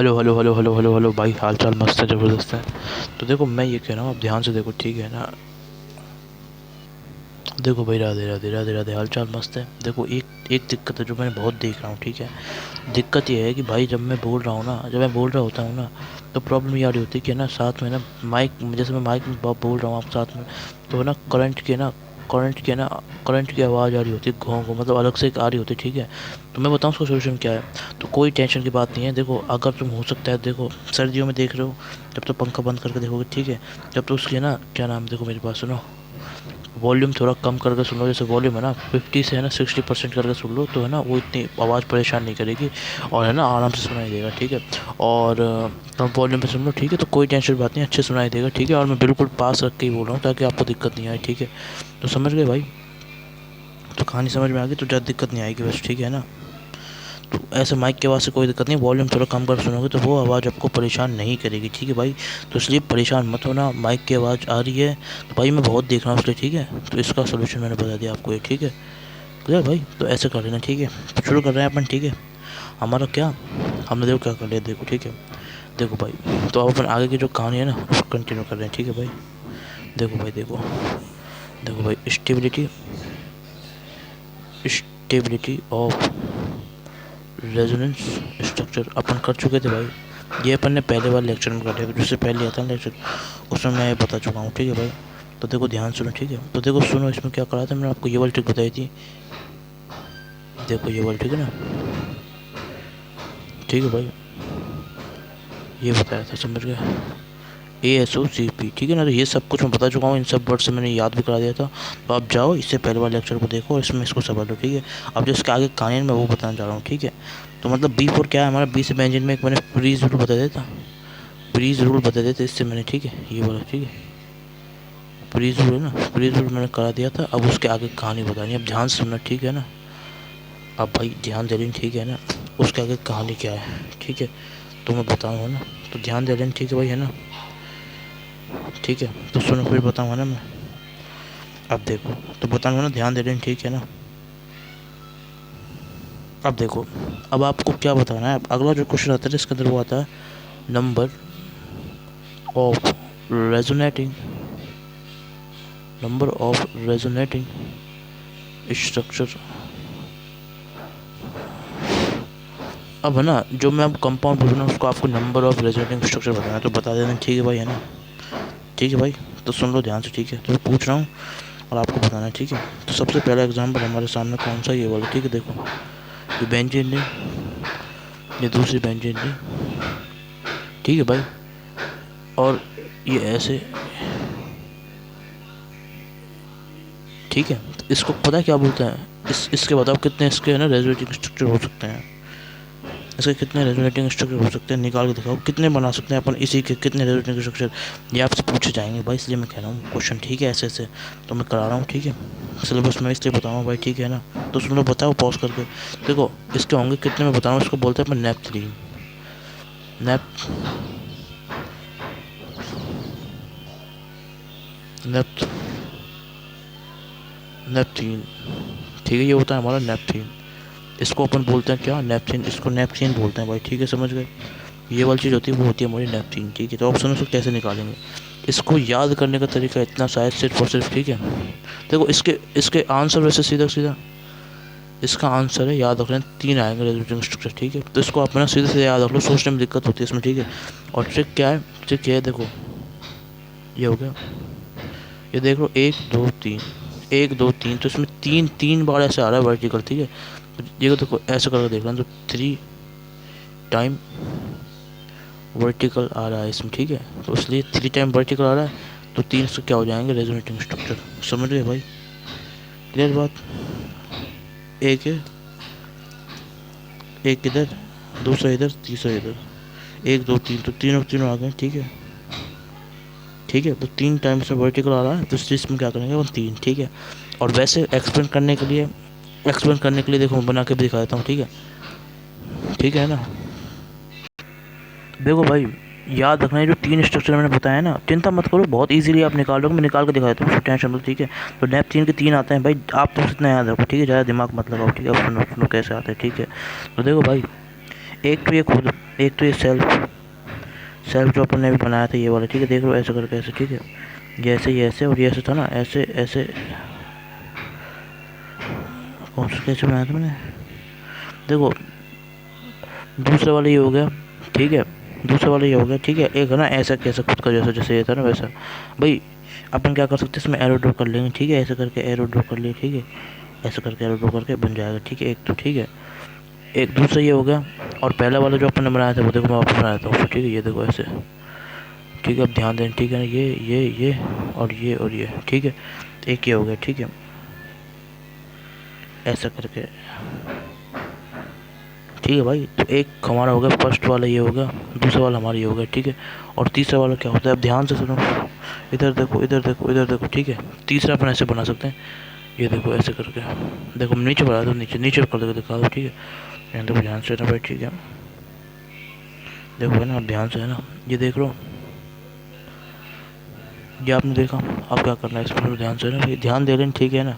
Hello hello hello hello hello hello भाई, हाल चाल मस्त है, ज़बरदस्त है। तो देखो, मैं ये कह रहा हूँ, आप ध्यान से देखो, ठीक है ना। देखो भाई, राधे राधे राधे राधे, हाल चाल मस्त है। देखो, एक एक दिक्कत है जो मैंने बहुत देख रहा हूँ, ठीक है। दिक्कत ये है कि भाई, जब मैं बोल रहा हूँ ना, जब मैं बोल रहा होता हूँ ना, तो प्रॉब्लम ये आ रही होती है कि ना, साथ में ना माइक, जैसे मैं माइक में बोल रहा हूँ आप साथ में, तो ना करंट की आवाज़ आ रही होती है, घों घों, मतलब अलग से एक आ रही होती है, ठीक है। तो मैं बताऊँ उसका सोल्यूशन क्या है। तो कोई टेंशन की बात नहीं है। देखो, अगर तुम, हो सकता है, देखो सर्दियों में देख रहे हो, जब तो पंखा बंद करके देखोगे, ठीक है। जब तो उसकी ना, क्या नाम, देखो मेरी बात सुनो, वॉल्यूम थोड़ा कम करके सुन लो। जैसे वॉल्यूम है ना 50 से है ना 60% करके सुन लो, तो है ना वो इतनी आवाज़ परेशान नहीं करेगी, और है ना आराम से सुनाई देगा, ठीक है। और कम वॉल्यूम पे सुन लो, ठीक है, तो कोई टेंशन बात नहीं, अच्छे सुनाई देगा, ठीक है। और मैं बिल्कुल पास रख के ही बोल रहा हूँ ताकि आपको दिक्कत नहीं आए, ठीक है। तो समझ गए भाई। तो कहानी समझ में आ गई, तो ज़्यादा दिक्कत नहीं आएगी बस, ठीक है ना। तो ऐसे माइक की आवाज़ से कोई दिक्कत नहीं, वॉल्यूम थोड़ा कम कर सुनोगे तो वो आवाज़ आपको परेशान नहीं करेगी, ठीक है भाई। तो इसलिए परेशान मत होना, माइक की आवाज़ आ रही है तो भाई मैं बहुत देख रहा हूँ इसलिए, ठीक है। तो इसका सोल्यूशन मैंने बता दिया आपको ये, ठीक है। क्लियर भाई, तो ऐसे कर लेना, ठीक है। तो शुरू कर रहे हैं अपन, ठीक है। हमारा क्या, हमने देखो क्या कर लिया, देखो, ठीक है। देखो भाई, तो अब अपन आगे की जो कहानी है ना उसको कंटिन्यू कर रहे हैं, ठीक है भाई। देखो भाई, देखो, देखो भाई, stability, stability of resonance structure अपन कर चुके थे भाई। ये अपन ने पहले वाले लेक्चर में कर लिया था, जिससे पहले आता लेक्चर, उसमें मैं ये बता चुका हूँ, ठीक है भाई। तो देखो, ध्यान सुनो, ठीक है। तो देखो सुनो, इसमें क्या करा था मैंने आपको, ये वाली ट्रिक बताई थी। देखो ये वाली, ठीक है ना, ठीक है भाई, ये बताया था, समझ गए। ASOCP, ठीक है ना। तो ये सब कुछ मैं बता चुका हूँ, इन सब वर्ड से मैंने याद भी करा दिया था। तो आप जाओ, इससे पहले वाले लेक्चर को देखो और इसमें इसको समझ लो, ठीक है। अब जो इसके आगे कहानी मैं वो बताना चाह रहा हूँ, ठीक है। तो मतलब B4 क्या है हमारा, बी से बेंजीन में एक मैंने फ्रीज रूल बता दिया था, फ्रीज रूल बता दिया था इससे मैंने, ठीक है, ये बोला, ठीक है। फ्रीज रूल है ना, फ्रीज रूल मैंने करा दिया था। अब उसके आगे कहानी बतानी, अब ध्यान से सुनना, ठीक है ना। अब भाई ध्यान दे लेना, ठीक है ना। उसके आगे कहानी क्या है, ठीक है, तो मैं बताऊँगा ना। तो ध्यान दे लेना, ठीक है भाई, है ना। ठीक है, तो सुनो, फिर बताऊँगा ना मैं। अब देखो, तो बताऊँगा ना, ध्यान दे लेना, ठीक है ना। अब देखो, अब आपको क्या बताना है। अगला जो क्वेश्चन आता है इसके अंदर वो आता है, number of resonating, number of resonating structure. अब है ना, जो मैं अब कंपाउंड बोलूँ उसको आपको नंबर ऑफ रेजोनेटिंग स्ट्रक्चर बताना है, तो बता देना, ठीक है भाई, है ना। ठीक है भाई, तो सुन लो ध्यान से, ठीक है। तो मैं पूछ रहा हूँ और आपको बताना है, ठीक है। तो सबसे पहला एग्जाम्पल हमारे सामने कौन सा, ये वाला, ठीक है। देखो, ये बेंजीन ली, ये दूसरी बेंजीन ली, ठीक है भाई। और ये ऐसे, ठीक है। तो इसको पता है क्या बोलते हैं, इसके बताओ कितने इसके है ना रेजोनेटिंग स्ट्रक्चर हो सकते हैं। इसके कितने रेजोनेटिंग स्ट्रक्चर हो सकते हैं, निकाल के दिखाओ कितने बना सकते हैं अपन इसी के, कितने रेजोनेटिंग स्ट्रक्चर। ये आपसे पूछे जाएंगे भाई, इसलिए मैं कह रहा हूँ क्वेश्चन, ठीक है, ऐसे ऐसे। तो मैं करा रहा हूँ, ठीक है। सिलेबस में इसलिए बताऊँगा भाई, ठीक है ना। तो सुन लो, बताओ पॉज करके। देखो, इसके होंगे कितने, मैं बता रहा हूँ, इसको बोलते हैं अपन नेपथलीन, नेप नेप नेपथीन, ठीक है। ये होता है हमारा नेपथीन। इसको अपन बोलते हैं क्या, नेपथीन, इसको नेपथीन बोलते हैं भाई, ठीक है, समझ गए। ये वाली चीज़ होती है, वो होती है हमारी नेपथीन, ठीक है। तो ऑप्शन उसको कैसे निकालेंगे, इसको याद करने का तरीका इतना शायद सिर्फ और सिर्फ, ठीक है। देखो, इसके इसके आंसर वैसे सीधा सीधा, इसका आंसर है, याद रख लें, 3 आएंगे रेजोनेटिंग स्ट्रक्चर, ठीक है। तो इसको अपना सीधे सीधे याद रख लो, सोचने में दिक्कत होती है इसमें, ठीक है। और ट्रिक क्या है, ट्रिक ये है, देखो, ये हो गया, ये देख लो, 1 2 3, 1 2 3, तो इसमें तीन तीन बार ऐसे आ रहा है वर्टिकल, ठीक है। तो ये देखो, ऐसे करके देख लें, तो 3 टाइम वर्टिकल आ रहा है इसमें, ठीक है। तो इसलिए 3 टाइम वर्टिकल आ रहा है, तो 3 से क्या हो जाएंगे रेजोनेटिंग स्ट्रक्चर, समझ रहे भाई, क्लियर बात। एक है, एक इधर, दूसरा इधर, तीसरा इधर, 1 2 3, तो तीनों तीनों आ गए, ठीक है। ठीक है, तो 3 टाइम से वर्टिकल आ रहा है, तो इस चीज़ में क्या करेंगे वो 3, ठीक है। और वैसे एक्सप्लेन करने के लिए देखो, मैं बना के भी दिखा देता हूँ, ठीक है, ठीक है ना। देखो भाई, याद रखना है, जो 3 स्ट्रक्चर मैंने बताया ना, चिंता मत करो, बहुत इजीली आप निकाल लोगे, मैं निकाल के दिखा देता हूँ, टेंशन मत, ठीक है। तो नेपथलीन के 3 आते हैं भाई, आप तो इतना याद रखो, ठीक है, ज़्यादा दिमाग मत लगाओ, ठीक है। अब सुनो सुनो कैसे आते हैं, ठीक है। तो देखो भाई, एक तो ये खुद, एक तो ये सेल्फ सेल्फ जो अपन ने भी बनाया था ये वाला, ठीक है। देख लो ऐसे करके ऐसे, ठीक है। ये ऐसे, ये ऐसे और ये ऐसे था ना, ऐसे ऐसे। कौन सा कैसे बनाया था मैंने, देखो दूसरे वाला ये हो गया, ठीक है। दूसरा वाला ये हो गया, ठीक है। एक है ना ऐसा कैसा खुद का जैसा, जैसे ये था ना वैसा। भाई अपन क्या कर सकते हैं, इसमें एरो ड्रॉ कर लेंगे, ठीक है। ऐसे करके एरो ड्रॉ कर लिए, ठीक है। ऐसे करके एरो ड्रॉ करके बन जाएगा, ठीक है। एक तो ठीक है, एक दूसरा ये हो गया। और पहला वाला जो अपन ने बनाया था वो देखो मैं वापस बनाया था उसको, ठीक है। ये देखो ऐसे, ठीक है। अब ध्यान दें, ठीक है ना, ये और ये, ठीक है। एक ये हो गया, ठीक है। ऐसा करके, ठीक है भाई। तो एक हमारा हो गया, फर्स्ट वाला ये हो गया, दूसरा वाला हमारा ये हो गया, ठीक है। और तीसरा वाला क्या होता है, अब ध्यान से सुनो, इधर देखो, इधर देखो, इधर देखो, ठीक है। तीसरा अपन ऐसे बना सकते हैं, ये देखो ऐसे करके। देखो नीचे बढ़ा दो, नीचे नीचे कर दो, दिखा दो, ठीक है। यहाँ देखो ध्यान से ना भाई, ठीक है। देखो है ना, अब ध्यान से है ना, ये देख लो, ये आपने देखा। अब क्या करना है इसमें, ध्यान से ना भाई, ध्यान दे लें, ठीक है ना।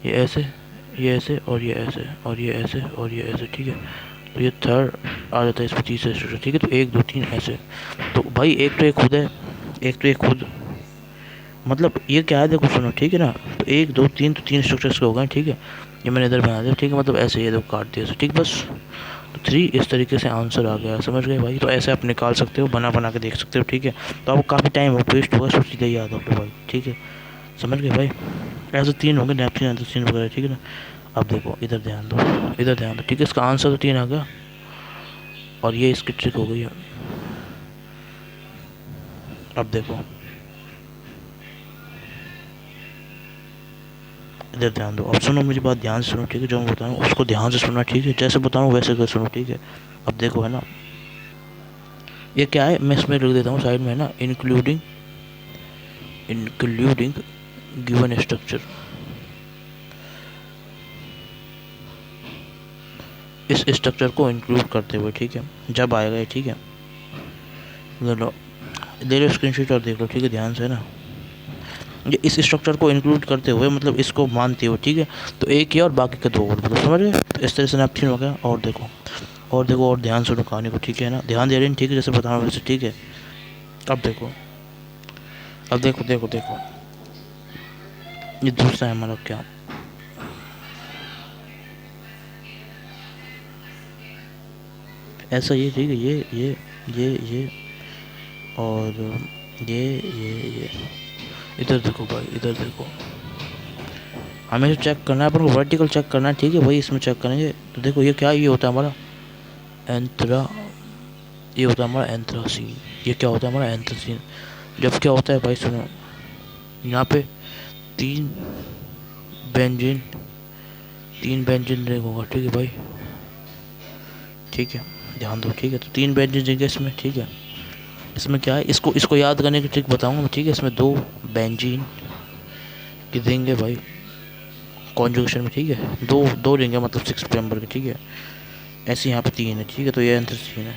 ये ऐसे, ये ऐसे और ये ऐसे और ये ऐसे और ये ऐसे, ठीक है। तो ये थर्ड आ जाता है इसमें, तीसरा स्ट्रक्चर, ठीक है। तो एक दो तीन ऐसे। तो भाई एक तो एक खुद है, एक तो एक खुद, मतलब ये क्या है, देखो सुनो, ठीक है ना। तो एक दो तीन, तो तीन स्ट्रक्चर्स के हो गए, ठीक है। ये मैंने इधर बना दिया, ठीक है। मतलब ऐसे ये देखो काट दिया, ठीक बस। तो 3 इस तरीके से आंसर आ गया, समझ गए भाई। तो ऐसे आप निकाल सकते हो, बना बना के देख सकते हो, ठीक है। तो आपको काफ़ी टाइम हो वेस्ट होगा, सोच सीधा याद होगा भाई, ठीक है। समझ गए भाई। ऐसे 3 होंगे, नैपकिन एंथ्रासीन वगैरह, ठीक है ना। अब देखो इधर ध्यान दो, इधर ध्यान दो, ठीक है। इसका आंसर तो 3 आ गया, और ये इसकी ट्रिक हो गई है। अब देखो इधर ध्यान दो, अब सुनो मेरी बात ध्यान से सुनो, ठीक है। जो मैं बता रहा हूँ उसको ध्यान से सुनना, ठीक है। जैसे बताऊँ वैसे कर सुनो, ठीक है। अब देखो है ना, ये क्या है, मैं इसमें लिख देता हूँ साइड में, है ना, इंक्लूडिंग इंक्लूडिंग गिवन स्ट्रक्चर। इस स्ट्रक्चर को इंक्लूड करते हुए, ठीक है, जब आएगा ये, ठीक है। ले लो स्क्रीनशॉट और देख लो, ठीक है, ध्यान से, है ना। ये इस स्ट्रक्चर को इंक्लूड करते हुए, मतलब इसको मानते हुए, ठीक है। तो एक ही और बाकी के 2 और, मतलब समझ गए। तो इस तरह से नैपकिन हो गया। और देखो, और देखो, और ध्यान सुनो कहानी को, ठीक है ना। ध्यान दे रहे हैं, ठीक है, जैसे बता रहा हूँ वैसे, ठीक है। अब देखो, अब देखो देखो देखो, ये दूसरा है हमारा, क्या ऐसा, ये ठीक है, ये और ये इधर देखो भाई, इधर देखो। हमें तो चेक करना है अपन को, वर्टिकल चेक करना है, ठीक है। वही इसमें चेक करेंगे। तो देखो ये क्या, ये होता है हमारा एंथ्रा, ये होता है हमारा एंथ्रासीन। ये क्या होता है हमारा एंथ्रासीन। जब क्या होता है भाई सुनो, यहाँ पे 3 बेंजीन, 3 बेंजीन रिंग होगा, ठीक है भाई, ठीक है। ध्यान दो, ठीक है। तो 3 बेंजीन रिंग है इसमें, ठीक है। इसमें क्या है, इसको याद करने की ट्रिक बताऊंगा मैं, ठीक है। इसमें 2 बेंजीन की रिंग है भाई, कॉन्जुगेशन में, ठीक है। दो रिंग है, मतलब 6 मेंबर की, ठीक है। ऐसे यहाँ पे 3 है, ठीक है। तो ये एंथ्रासीन है।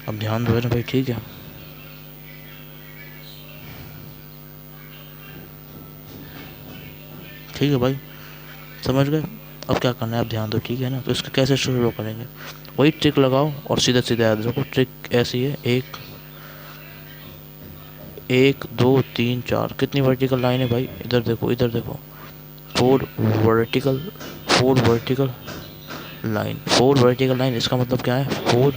अब ध्यान दो ना भाई, ठीक है। ठीक है भाई, समझ गए। अब क्या करना है, अब ध्यान दो, ठीक है ना। तो इसका कैसे शुरू करेंगे, वही ट्रिक लगाओ और सीधा सीधा याद रखो। ट्रिक ऐसी है, 1 2 3 4, कितनी वर्टिकल लाइन है भाई, इधर देखो, इधर देखो। 4 vertical, 4 vertical line, 4 vertical line. इसका मतलब क्या है, 4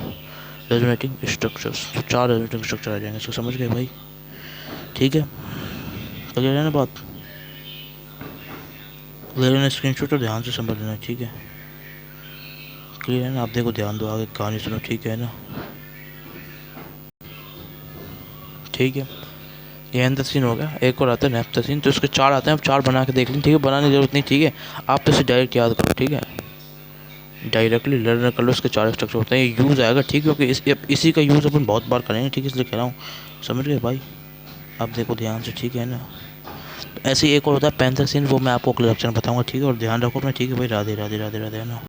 रेजोनेटिंग स्ट्रक्चर्स। तो 4 रेजोनेटिंग स्ट्रक्चर आ जाएंगे, इसको समझ गए भाई, ठीक है। क्लियर है ना बात, ले लेना स्क्रीनशॉट और ध्यान से समझ लेना, ठीक है। क्लियर है ना। आप देखो, ध्यान दो, आगे कहानी सुनो, ठीक है ना, ठीक है। ये एंथ्रासीन हो गया, एक और आता है नैप्थेसीन। तो इसके 4 आते हैं, अब 4 बना के देख लें, ठीक है। बनाने की जरूरत नहीं, ठीक है। आप तो इसे डायरेक्ट याद करो, ठीक है। डायरेक्टली लर्न कर लो, इसके 4 स्ट्रक्चर होते हैं, ये यूज़ आएगा, ठीक है। क्योंकि इसी का यूज़ अपन बहुत बार करेंगे, ठीक है, इसलिए कह रहा हूँ, समझ गए भाई। आप देखो ध्यान से, ठीक है ना। तो ऐसे ही एक और होता है पेंथ्रासीन, वो मैं आपको अगले लेक्चर में बताऊँगा, ठीक है। और ध्यान रखो अपना, ठीक है भाई। राधे राधे राधे राधे, है ना।